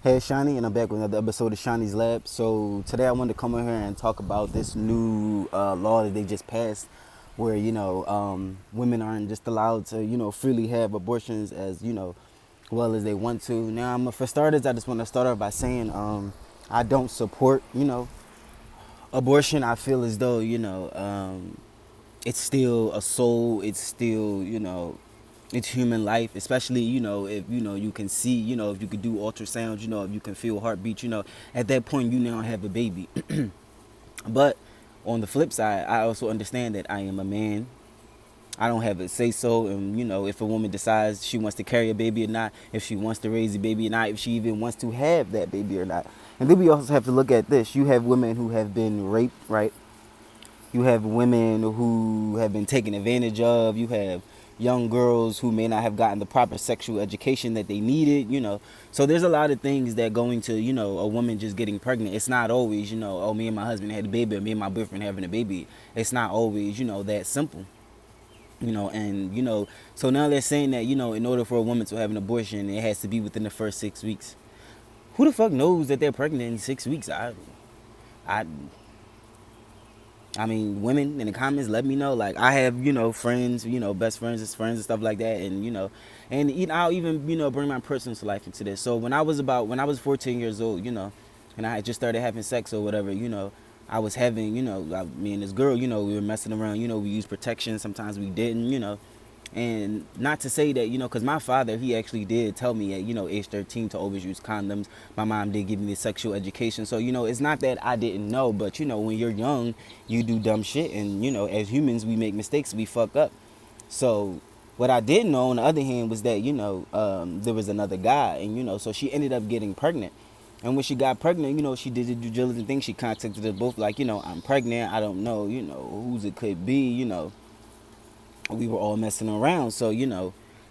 Hey, it's Shani, and I'm back with another episode of Shani's Lab. So today I wanted to come in here and talk about this new law that they just passed, where women aren't just allowed to freely have abortions as well as they want to. Now, for starters, I just want to start off by saying I don't support abortion. I feel as though it's still a soul. It's still it's human life, especially if you can see, if you could do ultrasounds, if you can feel heartbeat, at that point you now have a baby. But on the flip side, I also understand that I am a man. I don't have a say so, and if a woman decides she wants to carry a baby or not, if she wants to raise a baby or not, if she even wants to have that baby or not. And then we also have to look at this. You have women who have been raped, right? You have women who have been taken advantage of. You have young girls who may not have gotten the proper sexual education that they needed. So there's a lot of things that go into, a woman just getting pregnant. It's not always, oh, me and my husband had a baby, or me and my boyfriend having a baby. It's not always, that simple. So now they're saying that, in order for a woman to have an abortion, it has to be within the first 6 weeks. Who the fuck knows that they're pregnant in 6 weeks? I mean, women in the comments, let me know. Like, I have, friends, best friends, friends and stuff like that. And I'll even, bring my personal life into this. So when I was 14 years old, and I had just started having sex or whatever, I was having, me and this girl, we were messing around, we used protection. Sometimes we didn't. And not to say that, because my father, he actually did tell me at, age 13 to always use condoms. My mom did give me the sexual education. So, it's not that I didn't know, but, when you're young, you do dumb shit. And, as humans, we make mistakes, we fuck up. So what I did know, on the other hand, was that, there was another guy. And, so she ended up getting pregnant. And when she got pregnant, she did the due diligence thing. She contacted us both like, I'm pregnant. I don't know, whose it could be. We were all messing around, so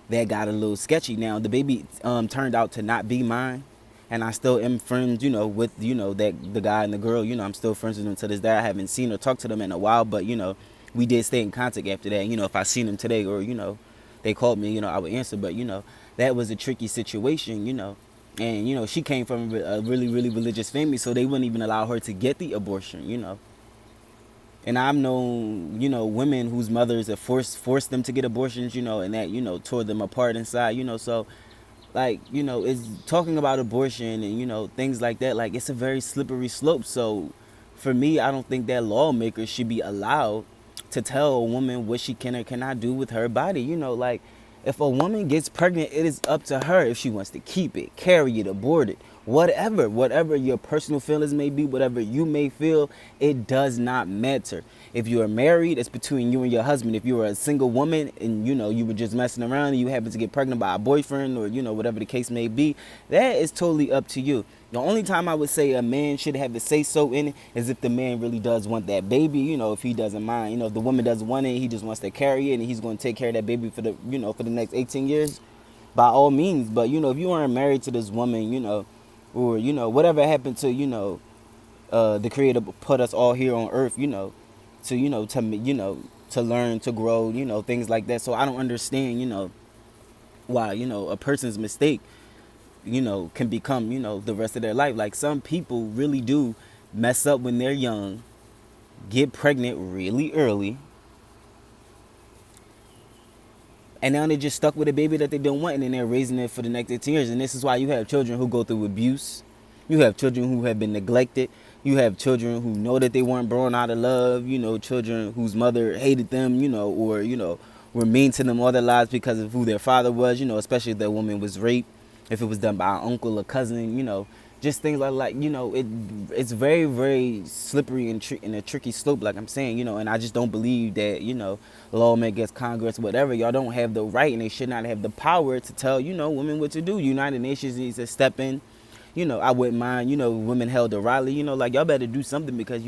that got a little sketchy. Now the baby turned out to not be mine, and I still am friends, with that the guy and the girl. I'm still friends with them to this day. I haven't seen or talked to them in a while, but we did stay in contact after that. If I seen them today or they called me, I would answer. But that was a tricky situation. And she came from a really really religious family, so they wouldn't even allow her to get the abortion. And I've known, women whose mothers have forced them to get abortions, and that, tore them apart inside, so like, it's talking about abortion and, things like that, like it's a very slippery slope. So for me, I don't think that lawmakers should be allowed to tell a woman what she can or cannot do with her body. Like if a woman gets pregnant, it is up to her if she wants to keep it, carry it, abort it, whatever your personal feelings may be, whatever you may feel, it does not matter. If you are married, it's between you and your husband. If you are a single woman and you were just messing around and you happen to get pregnant by a boyfriend or whatever the case may be, that is totally up to you. The only time I would say a man should have a say so in it is if the man really does want that baby, if he doesn't mind. If the woman doesn't want it, he just wants to carry it and he's going to take care of that baby for the next 18 years, by all means. But if you aren't married to this woman, or whatever happened to the creator put us all here on earth, to learn, to grow, things like that. So I don't understand, why a person's mistake can become the rest of their life. Like some people really do mess up when they're young, get pregnant really early, and now they're just stuck with a baby that they don't want, and then they're raising it for the next 18 years. And this is why you have children who go through abuse. You have children who have been neglected. You have children who know that they weren't born out of love. Children whose mother hated them, or, were mean to them all their lives because of who their father was, especially if that woman was raped, if it was done by an uncle or cousin, just things like it's very, very slippery and a tricky slope, like I'm saying, and I just don't believe that, lawmakers, Congress, whatever, y'all don't have the right and they should not have the power to tell, women what to do. United Nations needs to step in. I wouldn't mind, women held a rally, like y'all better do something, because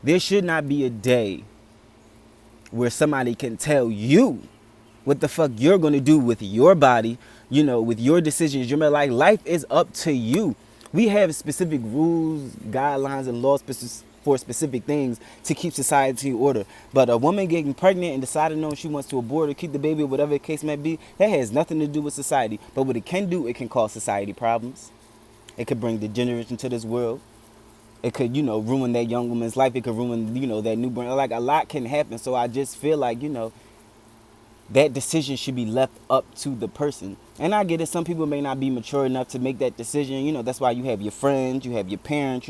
there should not be a day where somebody can tell you what the fuck you're going to do with your body, with your decisions. Like, life is up to you. We have specific rules, guidelines, and laws for specific things to keep society in order. But a woman getting pregnant and deciding no, she wants to abort or keep the baby, whatever the case may be, that has nothing to do with society. But what it can do, it can cause society problems. It could bring degeneration to this world. It could, ruin that young woman's life. It could ruin, that newborn. Like, a lot can happen. So I just feel like, that decision should be left up to the person. And I get it. Some people may not be mature enough to make that decision. That's why you have your friends, you have your parents.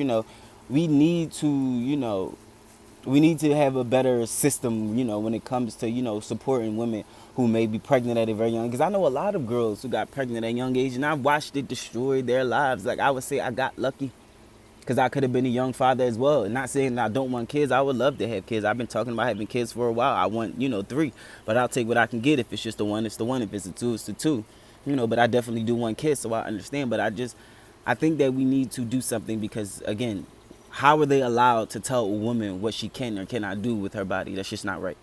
We need to, we need to have a better system, when it comes to, supporting women who may be pregnant at a very young. Because I know a lot of girls who got pregnant at a young age, and I watched it destroy their lives. Like, I would say I got lucky because I could have been a young father as well. Not saying I don't want kids. I would love to have kids. I've been talking about having kids for a while. I want, 3. But I'll take what I can get. If it's just the one, it's the one. If it's the 2, it's the 2. But I definitely do want kids, so I understand. But I think that we need to do something because, again, how are they allowed to tell a woman what she can or cannot do with her body? That's just not right.